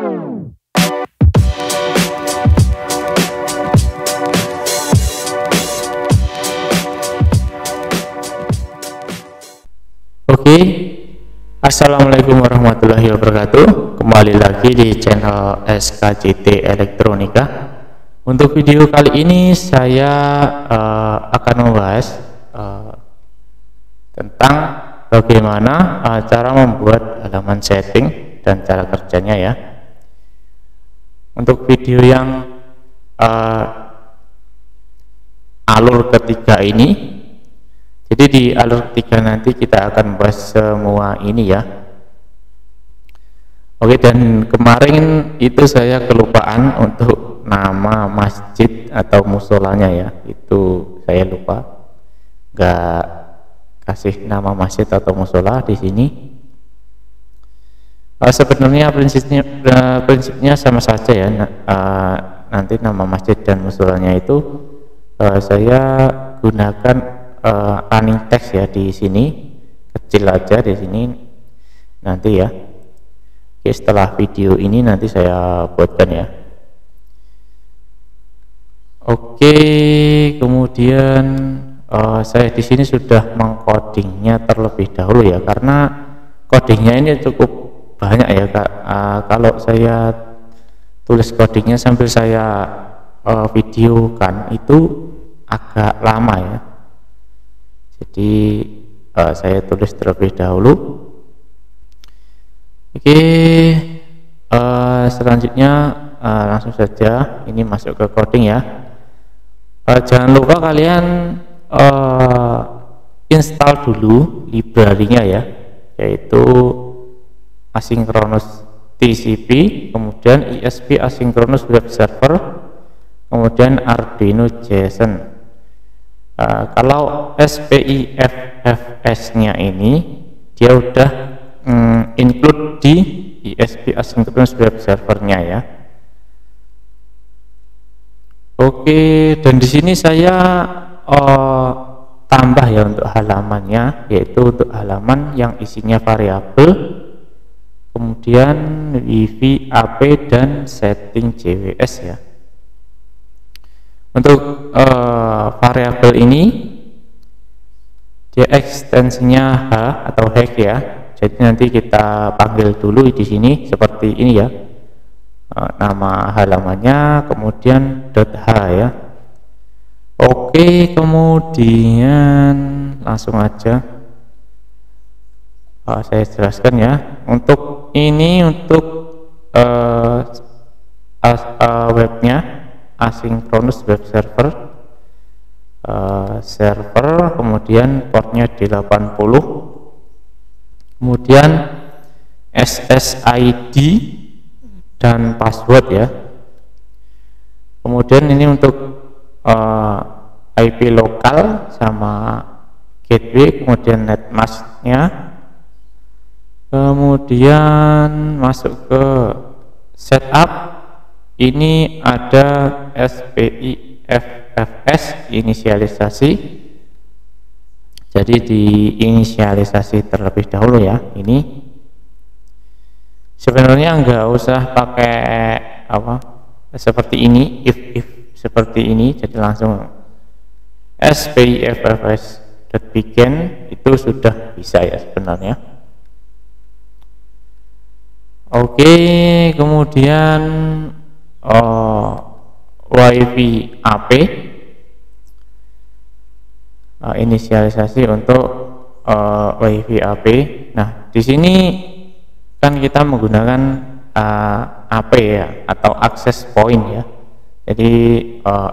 Oke, assalamualaikum warahmatullahi wabarakatuh. Kembali lagi di channel SKJT Elektronika. Untuk video kali ini saya akan membahas tentang bagaimana cara membuat halaman setting dan cara kerjanya ya. Untuk video yang alur ketiga ini, jadi di alur ketiga nanti kita akan bahas semua ini ya. Oke, dan kemarin itu saya kelupaan untuk nama masjid atau musolanya ya. Itu saya lupa, nggak kasih nama masjid atau musola di sini. Sebenarnya prinsipnya sama saja ya. Nanti nama masjid dan musolanya itu saya gunakan running text ya di sini, kecil aja di sini nanti ya. Oke, setelah video ini nanti saya buatkan ya. Oke, kemudian saya di sini sudah mengcodingnya terlebih dahulu ya, karena codingnya ini cukup banyak ya Kak. Kalau saya tulis codingnya sambil saya videokan itu agak lama ya. Jadi saya tulis terlebih dahulu. Oke, selanjutnya langsung saja ini masuk ke coding ya. Jangan lupa kalian install dulu library-nya ya, yaitu asynchronous TCP, kemudian ISP asynchronous web server, kemudian Arduino JSON. Kalau SPIFFS-nya ini dia udah include di ISP asynchronous web servernya ya. Oke, dan di sini saya tambah ya untuk halamannya, yaitu untuk halaman yang isinya variabel, kemudian WiFi AP dan setting JWS ya. Untuk variabel ini dia ekstensinya H atau hash ya. Jadi nanti kita panggil dulu di sini seperti ini ya, nama halamannya, kemudian .h ya. Oke, kemudian langsung aja saya jelaskan ya. Untuk ini untuk webnya asynchronous web server, kemudian portnya 80, kemudian SSID dan password ya. Kemudian ini untuk IP lokal sama gateway, kemudian netmasknya, kemudian masuk ke setup. Ini ada SPIFFS inisialisasi, jadi diinisialisasi terlebih dahulu ya. Ini sebenarnya nggak usah pakai apa seperti ini, if seperti ini, jadi langsung SPIFFS.begin itu sudah bisa ya sebenarnya. Oke, kemudian WiFi AP, inisialisasi untuk WiFi AP. Nah, di sini kan kita menggunakan AP ya, atau access point ya. Jadi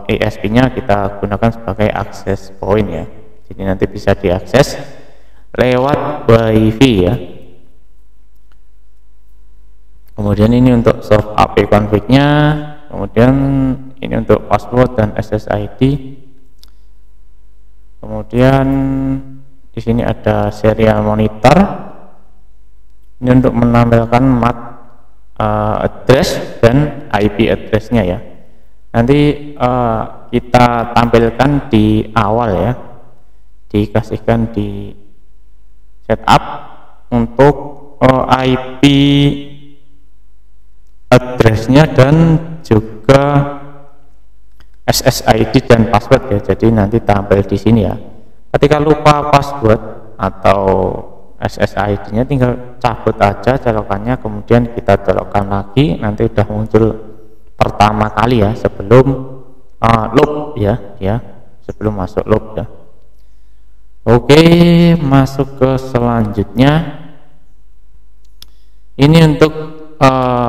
ESP-nya kita gunakan sebagai access point ya. Jadi nanti bisa diakses lewat WiFi ya. Kemudian ini untuk soft AP config-nya, kemudian ini untuk password dan SSID. Kemudian di sini ada serial monitor. Ini untuk menampilkan MAC address dan IP address-nya ya. Nanti kita tampilkan di awal ya, dikasihkan di setup untuk IP addressnya dan juga SSID dan password ya. Jadi nanti tampil di sini ya. Ketika lupa password atau SSID-nya tinggal cabut aja colokannya, kemudian kita colokkan lagi, nanti udah muncul pertama kali ya sebelum loop ya, sebelum masuk loop ya. Oke, masuk ke selanjutnya. Ini untuk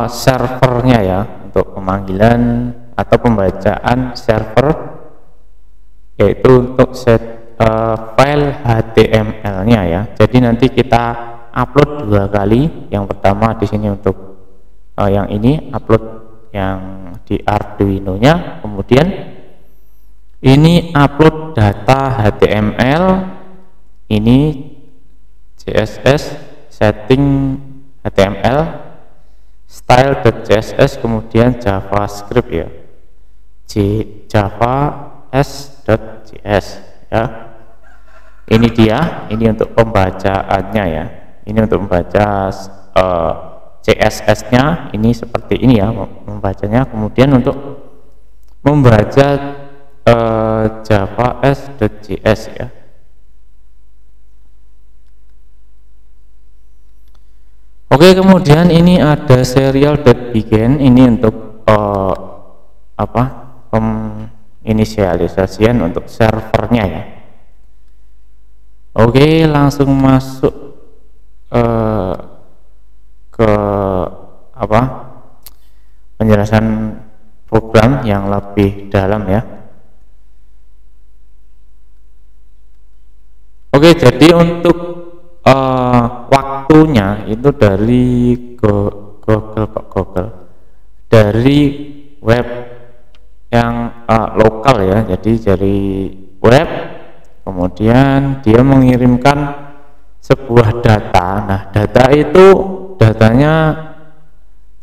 servernya ya, untuk pemanggilan atau pembacaan server, yaitu untuk set file HTML-nya ya. Jadi nanti kita upload 2 kali. Yang pertama di sini untuk yang ini upload yang di Arduino-nya, kemudian ini upload data HTML, ini CSS setting HTML, style.css, kemudian JavaScript ya, java.s.js ya. Ini dia, ini untuk pembacaannya ya. Ini untuk membaca CSS-nya ini seperti ini ya membacanya. Kemudian untuk membaca java.s.js ya. Oke, kemudian ini ada serial.begin, ini untuk inisialisasian untuk servernya ya. Oke, langsung masuk ke penjelasan program yang lebih dalam ya. Oke, jadi untuk waktunya itu dari Google dari web yang lokal ya. Jadi dari web, kemudian dia mengirimkan sebuah data. Nah, data itu datanya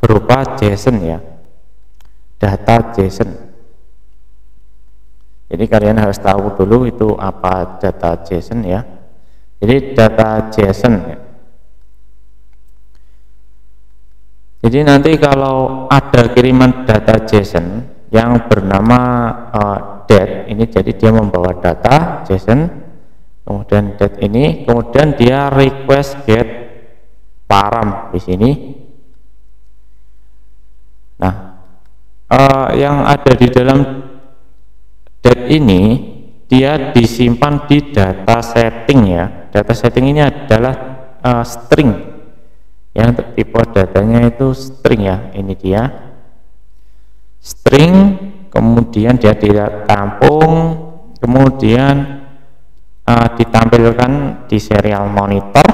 berupa JSON ya, data JSON. Jadi kalian harus tahu dulu itu apa data JSON ya. Jadi data JSON ya. Jadi nanti kalau ada kiriman data JSON yang bernama date ini, jadi dia membawa data JSON, kemudian date ini, kemudian dia request get param di sini. Nah, yang ada di dalam date ini dia disimpan di data setting ya. Data setting ini adalah string ya, untuk tipe datanya itu string ya. Ini dia string, kemudian dia ditampung, kemudian ditampilkan di serial monitor,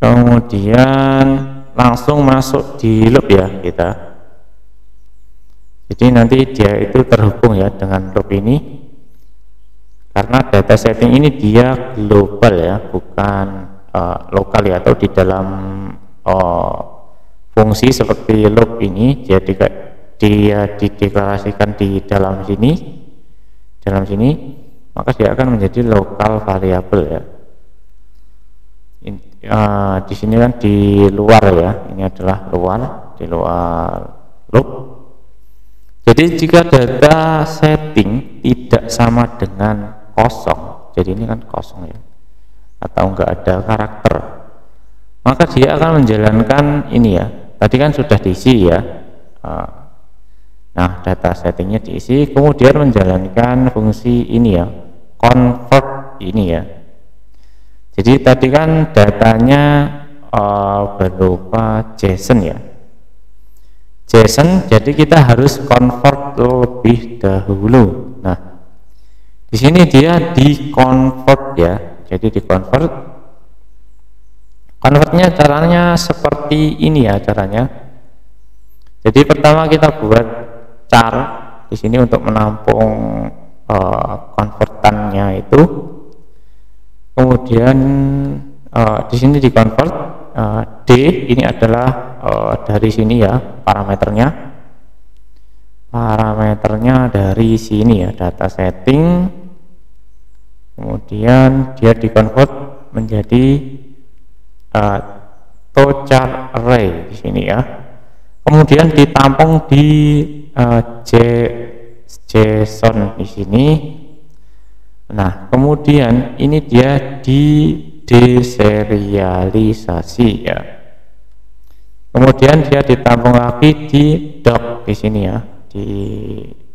kemudian langsung masuk di loop ya kita. Jadi nanti dia itu terhubung ya dengan loop ini, karena data setting ini dia global ya, bukan lokal ya, atau di dalam fungsi seperti loop ini. Jadi dia dideklarasikan di dalam sini, maka dia akan menjadi lokal variabel ya. Di sini kan di luar ya, ini adalah luar, di luar loop. Jadi jika data setting tidak sama dengan kosong, jadi ini kan kosong ya, atau enggak ada karakter, maka dia akan menjalankan ini ya. Tadi kan sudah diisi ya. Nah, data settingnya diisi, kemudian menjalankan fungsi ini ya, convert ini ya. Jadi tadi kan datanya berupa JSON ya, JSON. Jadi kita harus convert lebih dahulu. Nah, di sini dia di convert ya. Jadi di convert. Convertnya caranya seperti ini ya caranya. Jadi pertama kita buat char di sini untuk menampung konvertannya itu. Kemudian di sini di convert D ini adalah dari sini ya parameternya. Parameternya dari sini ya, data setting. Kemudian dia di convert menjadi tochar array di sini ya. Kemudian ditampung di JSON di sini. Nah, kemudian ini dia di deserialisasi ya. Kemudian dia ditampung lagi di doc di sini ya, di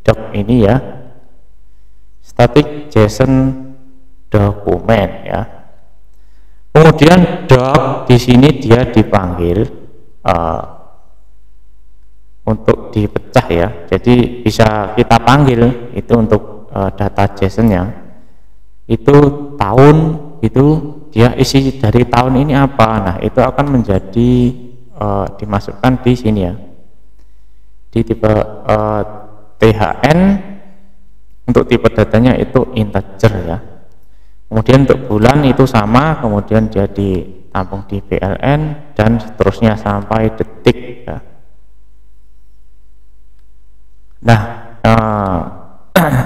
doc ini ya, static JSON dokumen ya. Kemudian doc di sini dia dipanggil untuk dipecah ya. Jadi bisa kita panggil itu untuk data JSON-nya. Itu tahun, itu dia isi dari tahun ini apa. Nah, itu akan menjadi dimasukkan di sini ya, di tipe THN. Untuk tipe datanya itu integer ya. Kemudian untuk bulan itu sama, kemudian dia ditampung di BLN dan seterusnya sampai detik ya. Nah,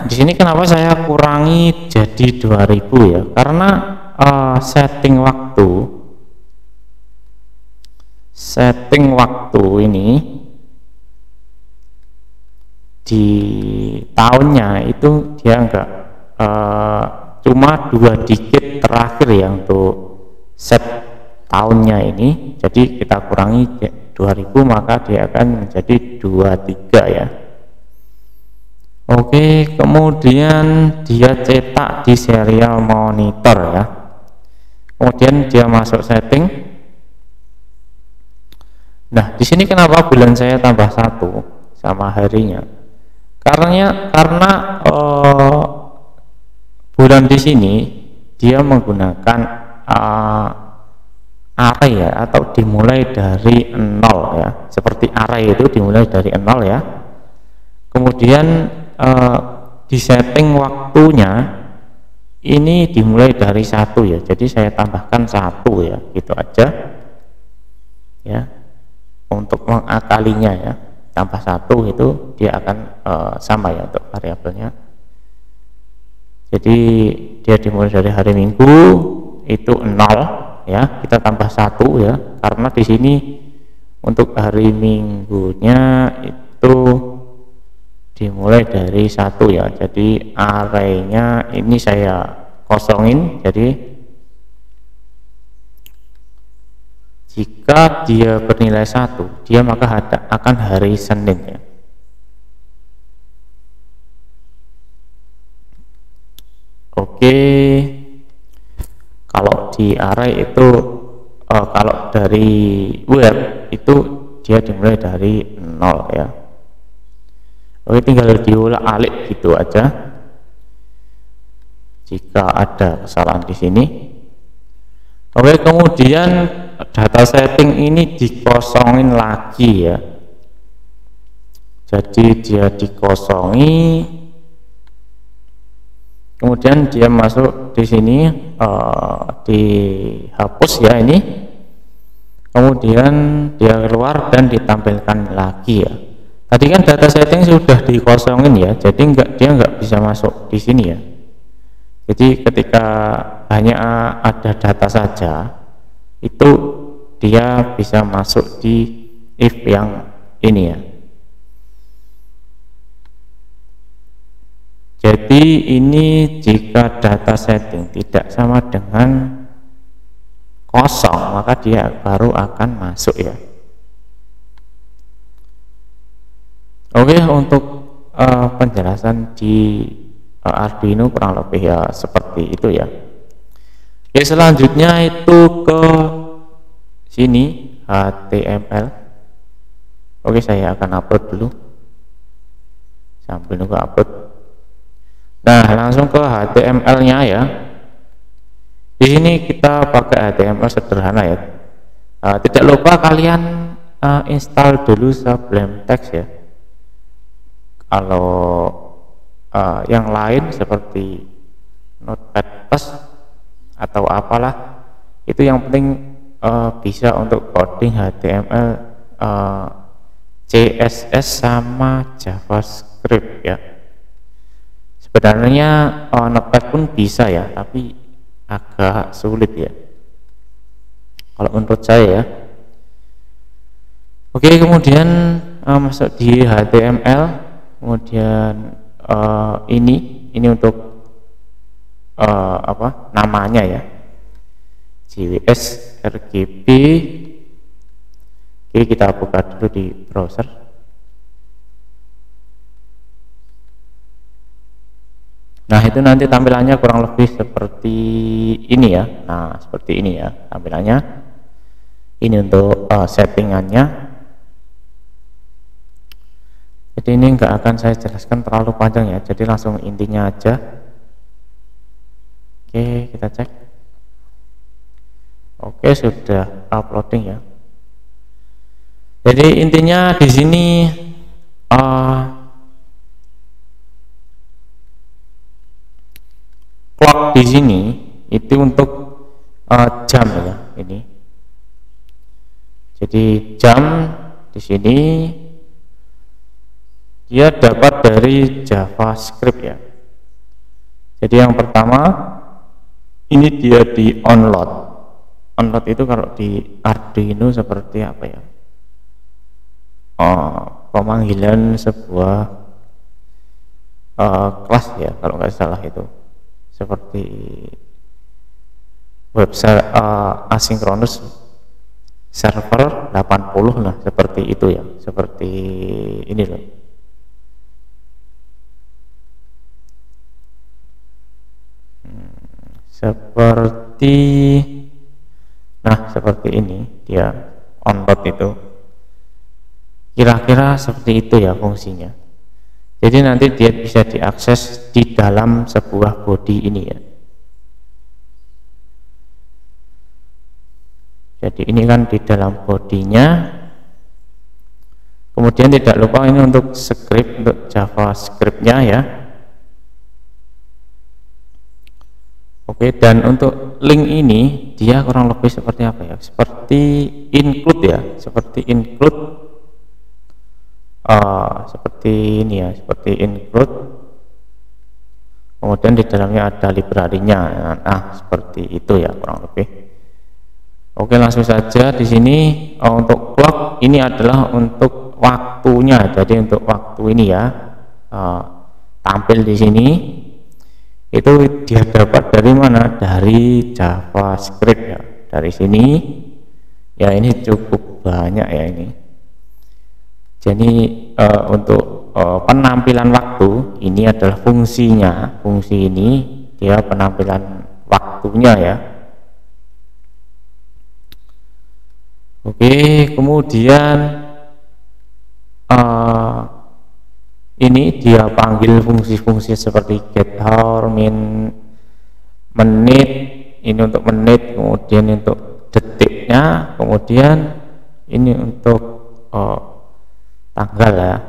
di sini kenapa saya kurangi jadi 2000 ya, karena setting waktu ini di tahunnya itu dia enggak cuma 2 digit terakhir ya untuk set tahunnya ini. Jadi kita kurangi 2000, maka dia akan menjadi 23 ya. Oke, kemudian dia cetak di serial monitor ya. Kemudian dia masuk setting. Nah, di sini kenapa bulan saya tambah 1 sama harinya? Karena bulan di sini dia menggunakan array ya, atau dimulai dari 0 ya. Seperti array itu dimulai dari 0 ya. Kemudian di setting waktunya ini dimulai dari 1 ya. Jadi saya tambahkan 1 ya, gitu aja ya. Untuk mengakalinya ya, tambah 1 itu dia akan sama ya untuk variabelnya. Jadi dia dimulai dari hari Minggu itu 0 ya, kita tambah 1 ya, karena di sini untuk hari Minggunya itu dimulai dari 1 ya. Jadi arraynya ini saya kosongin. Jadi jika dia bernilai 1, dia maka akan hari Senin ya. Oke, kalau di array itu kalau dari web itu dia dimulai dari 0 ya. Oke, tinggal diulang-alik gitu aja. Jika ada kesalahan di sini. Oke, kemudian data setting ini dikosongin lagi ya. Jadi dia dikosongi, kemudian dia masuk di sini, dihapus ya ini. Kemudian dia keluar dan ditampilkan lagi ya. Tadi kan data setting sudah dikosongin ya, jadi dia nggak bisa masuk di sini ya. Jadi ketika hanya ada data saja, itu dia bisa masuk di if yang ini ya. Jadi ini jika data setting tidak sama dengan kosong, maka dia baru akan masuk ya. Oke, untuk penjelasan di Arduino kurang lebih ya seperti itu ya. Oke, selanjutnya itu ke sini HTML. Oke, saya akan upload dulu sambil nunggu upload. Nah, langsung ke HTML-nya ya. Di sini kita pakai HTML sederhana ya. Tidak lupa kalian install dulu Sublime Text ya. Kalau yang lain seperti Notepad+ atau apalah, itu yang penting bisa untuk coding HTML, CSS sama JavaScript ya. Sebenarnya Notepad pun bisa ya, tapi agak sulit ya kalau menurut saya ya. Oke, kemudian masuk di HTML, kemudian ini untuk apa namanya ya, JWS RGB. Oke, kita buka dulu di browser. Nah, itu nanti tampilannya kurang lebih seperti ini ya. Nah, seperti ini ya tampilannya. Ini untuk settingannya. Jadi ini nggak akan saya jelaskan terlalu panjang ya, jadi langsung intinya aja. Oke, kita cek. Oke, sudah uploading ya. Jadi intinya di sini clock di sini itu untuk jam ya ini. Jadi jam di sini dia dapat dari JavaScript ya. Jadi yang pertama ini dia di onload. Onload itu kalau di Arduino seperti apa ya? Pemanggilan sebuah kelas ya kalau nggak salah itu. Seperti website asynchronous server 80 lah, seperti itu ya, seperti ini loh. Seperti seperti ini dia onload itu, kira-kira seperti itu ya fungsinya. Jadi nanti dia bisa diakses di dalam sebuah body ini ya. Jadi ini kan di dalam bodinya. Kemudian tidak lupa ini untuk script, untuk JavaScript-nya ya. Oke, dan untuk link ini dia kurang lebih seperti apa ya? Seperti include ya, seperti include. Seperti ini ya, seperti include. Kemudian di dalamnya ada library-nya. Nah, seperti itu ya kurang lebih. Oke, langsung saja di sini untuk clock ini adalah untuk waktunya. Jadi untuk waktu ini ya tampil di sini itu dia dapat dari mana? Dari JavaScript ya. Dari sini ya, ini cukup banyak ya ini. Jadi untuk penampilan waktu ini adalah fungsinya. Fungsi ini dia penampilan waktunya ya. Oke, kemudian ini dia panggil fungsi-fungsi seperti get hour, menit, ini untuk menit, kemudian untuk detiknya, kemudian ini untuk tanggal ya.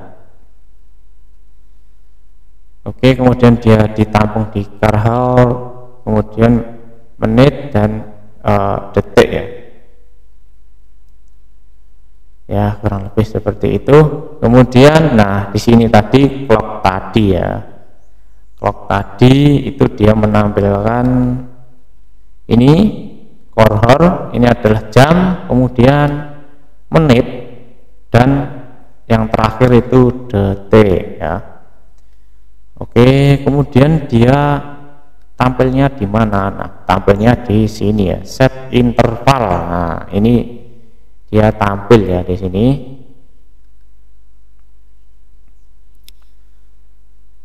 Oke, kemudian dia ditampung di car hour, kemudian menit dan detik ya. Ya, kurang lebih seperti itu. Kemudian di sini tadi clock tadi ya. Clock tadi itu dia menampilkan ini core hour, ini adalah jam, kemudian menit, dan yang terakhir itu detik ya. Oke, kemudian dia tampilnya di mana? Nah, tampilnya di sini ya, set interval. Nah, ini dia tampil ya di sini.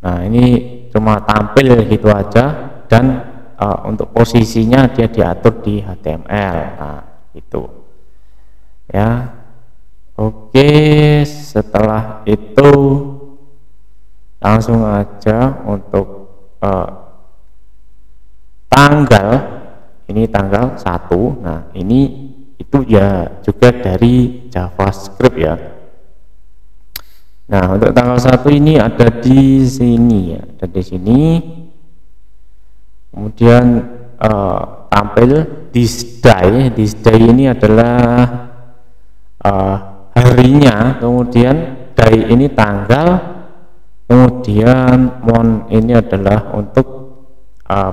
Nah, ini cuma tampil gitu aja, dan untuk posisinya dia diatur di HTML. Nah, itu ya. Oke, setelah itu langsung aja untuk tanggal. Ini tanggal 1. Nah, ini itu ya juga dari JavaScript ya. Nah, untuk tanggal 1 ini ada di sini ya, ada di sini. Kemudian tampil this day. This day ini adalah harinya, kemudian day ini tanggal, kemudian month ini adalah untuk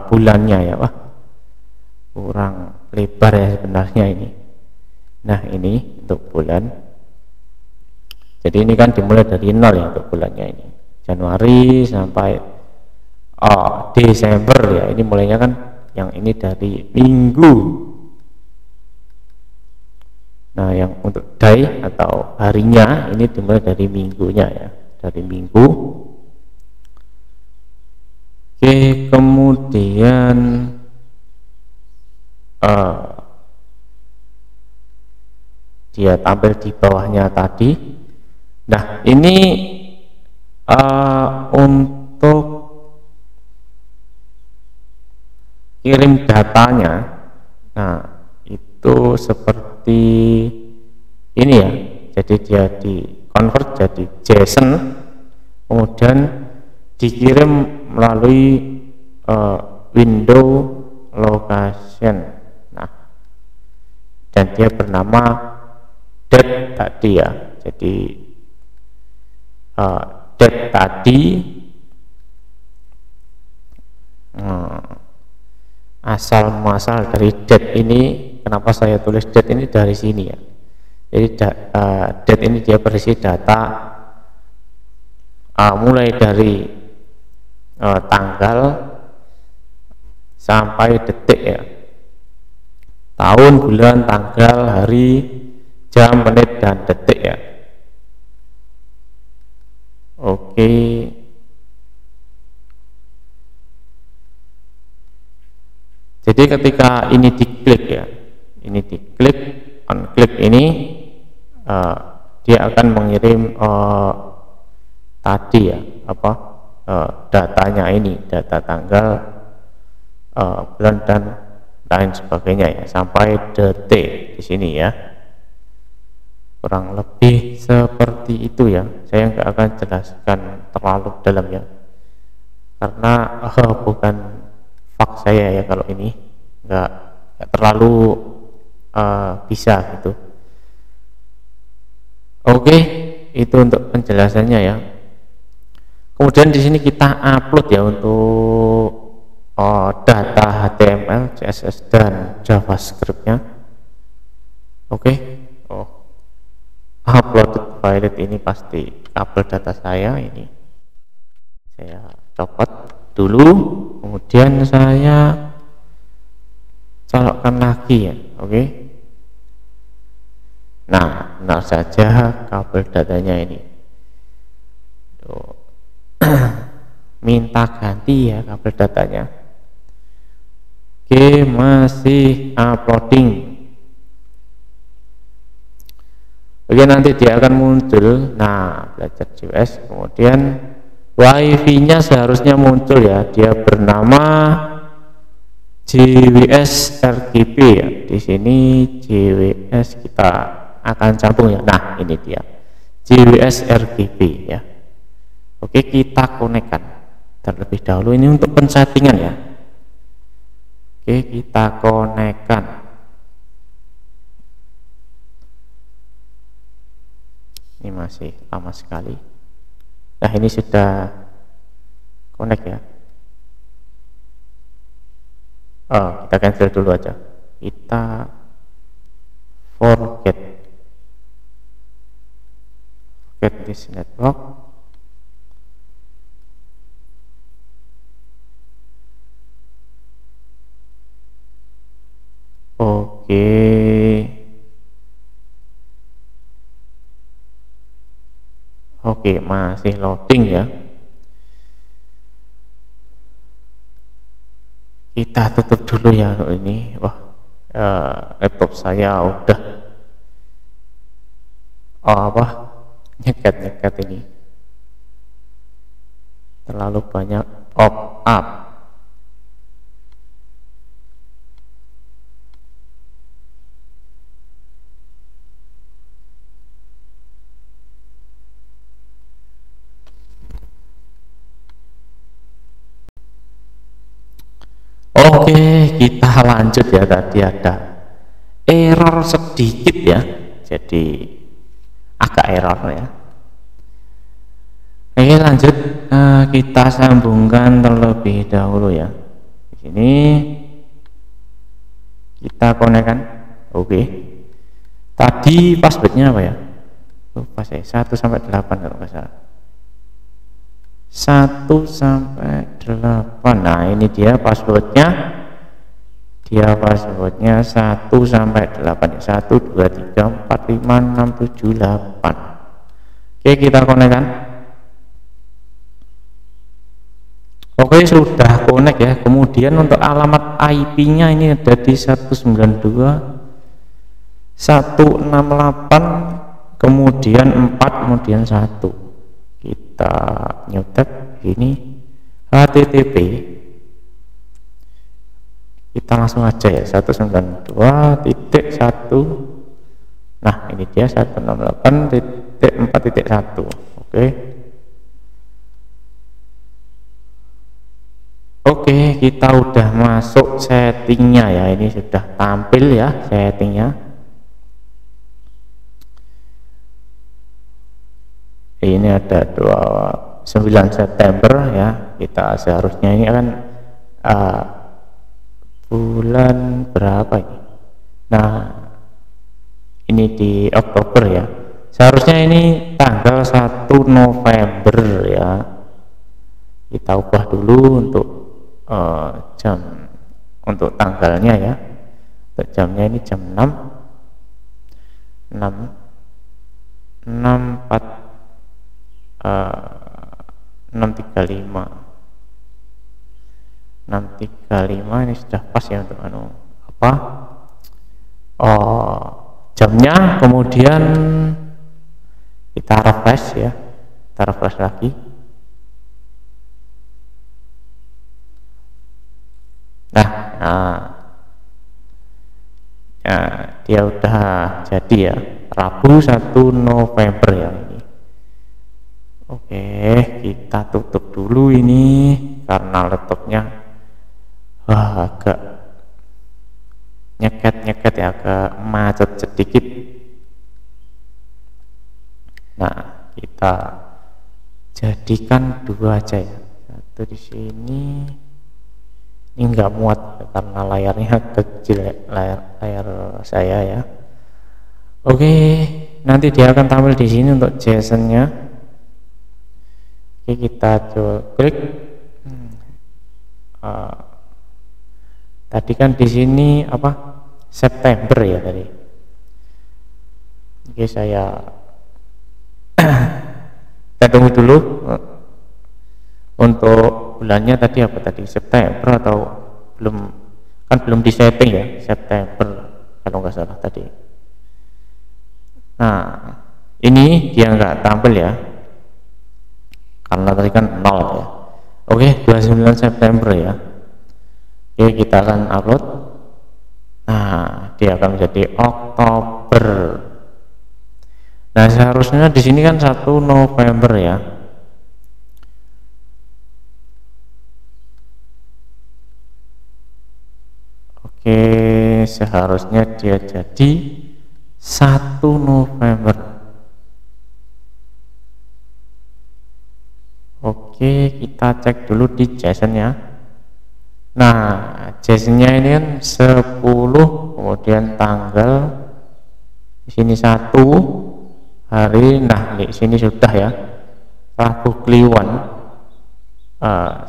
bulannya ya. Wah, kurang lebar ya sebenarnya ini. Nah, ini untuk bulan. Jadi ini kan dimulai dari 0 ya untuk bulannya ini, Januari sampai Desember ya. Ini mulainya kan yang ini dari minggu. Nah, yang untuk day atau harinya ini dimulai dari minggunya ya, dari minggu. Oke, kemudian dia tampil di bawahnya tadi. Nah, ini untuk kirim datanya, nah itu seperti ini ya. Jadi dia di convert jadi JSON, kemudian dikirim melalui window location. Nah, dan dia bernama date tadi ya. Jadi date tadi asal muasal dari date ini. Kenapa saya tulis date ini dari sini ya? Jadi date ini dia berisi data mulai dari tanggal sampai detik ya, tahun, bulan, tanggal, hari, jam, menit, dan detik ya. Oke. Jadi ketika ini diklik ya, ini diklik, on klik ini, dia akan mengirim tadi ya, datanya ini, data tanggal, bulan, dan lain sebagainya ya, sampai detik di sini ya. Kurang lebih seperti itu ya. Saya nggak akan jelaskan terlalu dalam ya, karena bukan fak saya ya, kalau ini nggak terlalu bisa gitu. Oke, itu untuk penjelasannya ya. Kemudian di sini kita upload ya untuk data HTML, CSS, dan JavaScript-nya. Oke. Upload file ini pasti kabel data saya ini. Saya copot dulu, kemudian saya colokkan lagi ya. Oke. Nah, benar saja kabel datanya ini. Minta ganti ya kabel datanya. Oke, masih uploading. Oke, nanti dia akan muncul. Nah, belajar JS, kemudian WiFi-nya seharusnya muncul ya. Dia bernama JWS RGB ya. Di sini JWS kita akan sambung ya. Nah, ini dia JWS RGB ya. Oke, kita konekkan terlebih dahulu. Ini untuk pensettingan ya. Oke, kita konekkan. Ini masih lama sekali. Nah, ini sudah connect ya. Kita cancel dulu aja. Kita forget this network. Oke. Oke, masih loading ya. Kita tutup dulu ya ini. Wah, laptop saya udah nyekat ini. Terlalu banyak pop-up. Oke, kita lanjut ya. Tadi ada error sedikit ya, jadi agak error ya. Oke, lanjut. Kita sambungkan terlebih dahulu ya. Di sini kita konekkan. Oke. Tadi passwordnya apa ya? lupa saya, 1 sampai 8 kalau nggak salah, 1 sampai 8. Nah ini dia passwordnya, 1 sampai 8, 1 2 3 4 5 6 7 8. Oke, kita konekkan. Oke, sudah connect ya. Kemudian untuk alamat IP nya ini ada di 192.168 kemudian 4 kemudian 1. Kita new tab ini HTTP, kita langsung aja ya 192.1. nah ini dia 168.4.1. Oke, kita udah masuk settingnya ya, ini sudah tampil ya settingnya. Ini ada 9 September ya, kita seharusnya ini akan bulan berapa ini. Nah ini di Oktober ya, seharusnya ini tanggal 1 November ya. Kita ubah dulu untuk jam, untuk tanggalnya ya, untuk jamnya ini jam 6.4 6.35 ini sudah pas ya untuk jamnya. Kemudian kita refresh ya, kita refresh lagi. Dia udah jadi ya, Rabu 1 November ya ini. Oke, kita tutup dulu ini karena laptopnya agak nyeket ya, agak macet sedikit. Nah kita jadikan 2 aja ya, 1 di sini. Ini nggak muat karena layarnya kecil ya, layar saya ya. Oke, nanti dia akan tampil di sini untuk JSON-nya. Oke, kita coba klik. Tadi kan di sini September ya tadi. Oke, saya tunggu dulu. Untuk bulannya tadi apa tadi, September atau belum, kan belum di setting ya, September kalau nggak salah tadi. Nah ini dia nggak tampil ya karena tadi kan 0 ya. Oke, 29 September ya. Oke, kita akan upload. Nah dia akan menjadi Oktober. Nah seharusnya di sini kan 1 November ya. Oke, seharusnya dia jadi 1 November. Oke, kita cek dulu di JSON-nya. Nah, JSON-nya ini kan 10, kemudian tanggal di sini 1 hari. Nah, di sini sudah ya, Rabu Kliwon 1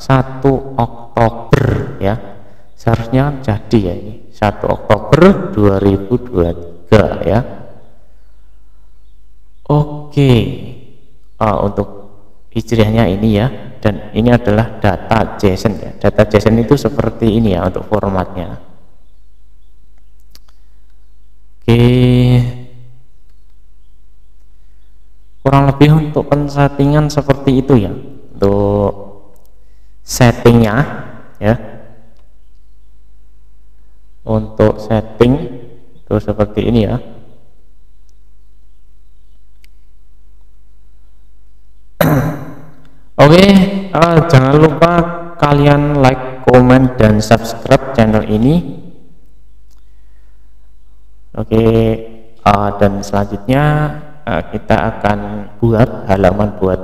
Oktober ya. Seharusnya jadi ya ini 1 Oktober 2023 ya. Oke, untuk hijriahnya ini ya, dan ini adalah data JSON ya. Data JSON itu seperti ini ya untuk formatnya. Oke, kurang lebih untuk pensettingan seperti itu ya untuk settingnya ya. Untuk setting itu seperti ini ya. Oke, jangan lupa kalian like, komen, dan subscribe channel ini. Oke, dan selanjutnya kita akan buat halaman buat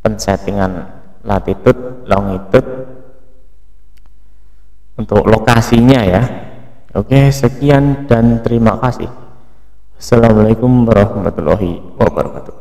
pensettingan latitude, longitude untuk lokasinya ya. Oke, sekian dan terima kasih. Assalamualaikum warahmatullahi wabarakatuh.